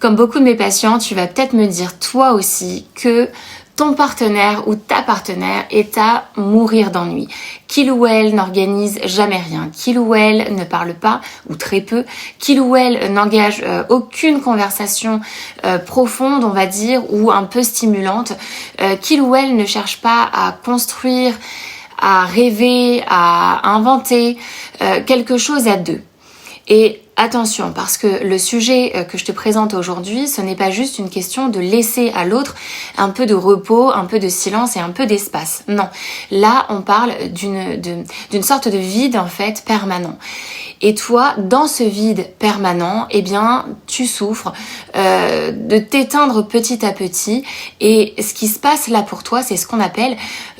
Comme beaucoup de mes patients, tu vas peut-être me dire toi aussi que ton partenaire ou ta partenaire est à mourir d'ennui. Qu'il ou elle n'organise jamais rien, qu'il ou elle ne parle pas ou très peu, qu'il ou elle n'engage aucune conversation profonde, on va dire, ou un peu stimulante, qu'il ou elle ne cherche pas à construire, à rêver, à inventer quelque chose à deux. Et attention, parce que le sujet que je te présente aujourd'hui, ce n'est pas juste une question de laisser à l'autre un peu de repos, un peu de silence et un peu d'espace. Non, là on parle d'une sorte de vide en fait permanent. Et toi, dans ce vide permanent, eh bien, tu souffres de t'éteindre petit à petit. Et ce qui se passe là pour toi, c'est ce qu'on appelle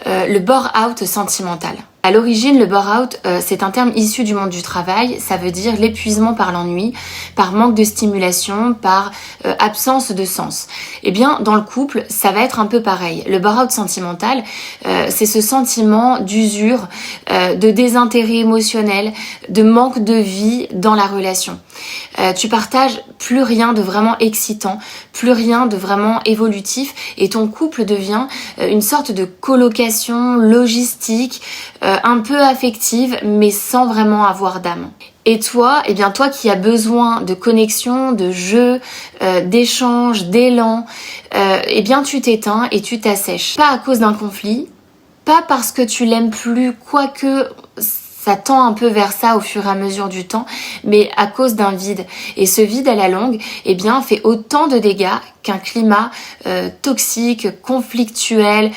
le bore-out sentimental. À l'origine, le bore-out, c'est un terme issu du monde du travail. Ça veut dire l'épuisement par l'ennui, par manque de stimulation, par absence de sens. Eh bien, dans le couple, ça va être un peu pareil. Le bore-out sentimental, c'est ce sentiment d'usure, de désintérêt émotionnel, de manque de vie dans la relation. Tu partages plus rien de vraiment excitant, plus rien de vraiment évolutif, et ton couple devient une sorte de colocation logistique, un peu affective, mais sans vraiment avoir d'âme. Et toi, eh bien toi qui as besoin de connexion, de jeu, d'échange, d'élan, eh bien tu t'éteins et tu t'assèches. Pas à cause d'un conflit, pas parce que tu l'aimes plus, quoique ça tend un peu vers ça au fur et à mesure du temps, mais à cause d'un vide. Et ce vide à la longue, eh bien, fait autant de dégâts qu'un climat toxique, conflictuel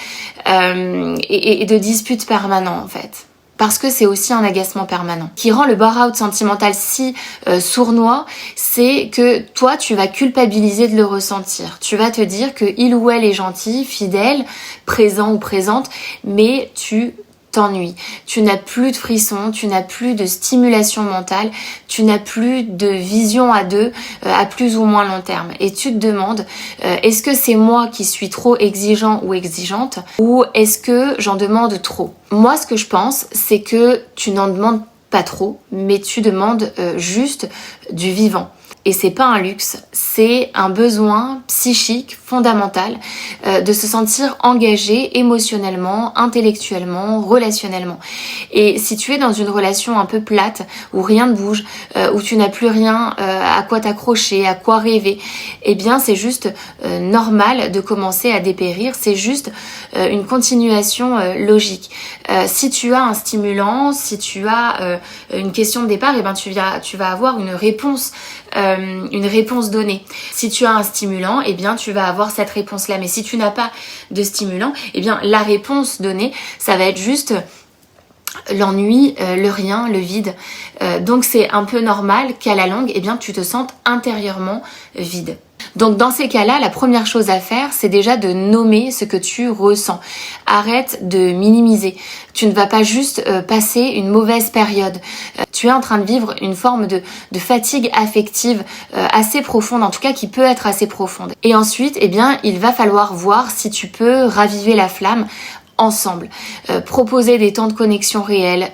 et de disputes permanents en fait. Parce que c'est aussi un agacement permanent. Qui rend le bore-out sentimental si sournois, c'est que toi, tu vas culpabiliser de le ressentir. Tu vas te dire que il ou elle est gentil, fidèle, présent ou présente, mais tu t'ennuies. Tu n'as plus de frissons, tu n'as plus de stimulation mentale, tu n'as plus de vision à deux à plus ou moins long terme. Et tu te demandes, est-ce que c'est moi qui suis trop exigeant ou exigeante, ou est-ce que j'en demande trop? Moi, ce que je pense, c'est que tu n'en demandes pas trop, mais tu demandes juste du vivant. Et c'est pas un luxe, c'est un besoin psychique fondamental de se sentir engagé émotionnellement, intellectuellement, relationnellement. Et si tu es dans une relation un peu plate, où rien ne bouge, où tu n'as plus rien à quoi t'accrocher, à quoi rêver, eh bien c'est juste normal de commencer à dépérir, c'est juste une continuation logique. Si tu as un stimulant, si tu as une question de départ, eh ben tu vas avoir une réponse donnée. Si tu as un stimulant, eh bien tu vas avoir cette réponse-là. Mais si tu n'as pas de stimulant, eh bien la réponse donnée, ça va être juste l'ennui, le rien, le vide. Donc c'est un peu normal qu'à la longue, eh bien tu te sentes intérieurement vide. Donc dans ces cas-là, la première chose à faire, c'est déjà de nommer ce que tu ressens. Arrête de minimiser. Tu ne vas pas juste passer une mauvaise période. Tu es en train de vivre une forme de fatigue affective assez profonde, en tout cas qui peut être assez profonde. Et ensuite, eh bien, il va falloir voir si tu peux raviver la flamme ensemble, proposer des temps de connexion réels,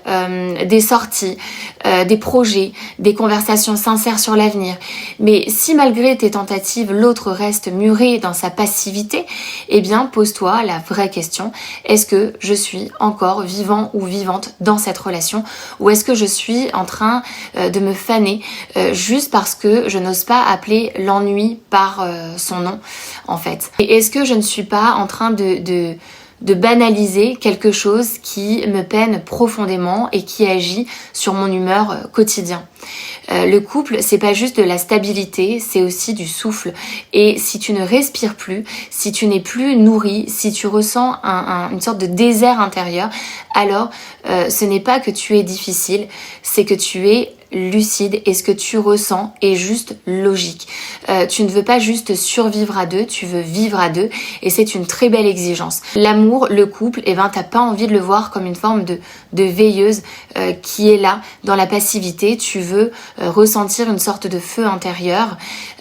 des sorties, des projets, des conversations sincères sur l'avenir. Mais si malgré tes tentatives, l'autre reste muré dans sa passivité, eh bien pose-toi la vraie question, est-ce que je suis encore vivant ou vivante dans cette relation, ou est-ce que je suis en train de me faner juste parce que je n'ose pas appeler l'ennui par son nom en fait. Et est-ce que je ne suis pas en train de banaliser quelque chose qui me peine profondément et qui agit sur mon humeur quotidien. Le couple, c'est pas juste de la stabilité, c'est aussi du souffle. Et si tu ne respires plus, si tu n'es plus nourri, si tu ressens une sorte de désert intérieur, alors ce n'est pas que tu es difficile, c'est que tu es lucide et ce que tu ressens est juste logique. Tu ne veux pas juste survivre à deux, tu veux vivre à deux et c'est une très belle exigence. L'amour, le couple, eh ben t'as pas envie de le voir comme une forme de veilleuse qui est là dans la passivité. Tu veux ressentir une sorte de feu intérieur,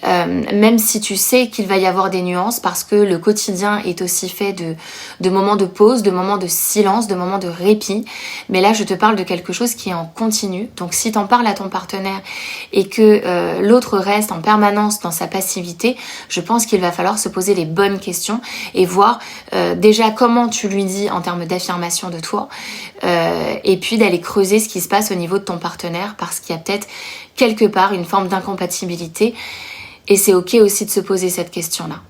même si tu sais qu'il va y avoir des nuances parce que le quotidien est aussi fait de moments de pause, de moments de silence, de moments de répit. Mais là, je te parle de quelque chose qui est en continu. Donc si t'en parles à ton partenaire et que l'autre reste en permanence dans sa passivité, je pense qu'il va falloir se poser les bonnes questions et voir déjà comment tu lui dis en termes d'affirmation de toi et puis d'aller creuser ce qui se passe au niveau de ton partenaire parce qu'il y a peut-être quelque part une forme d'incompatibilité et c'est ok aussi de se poser cette question-là.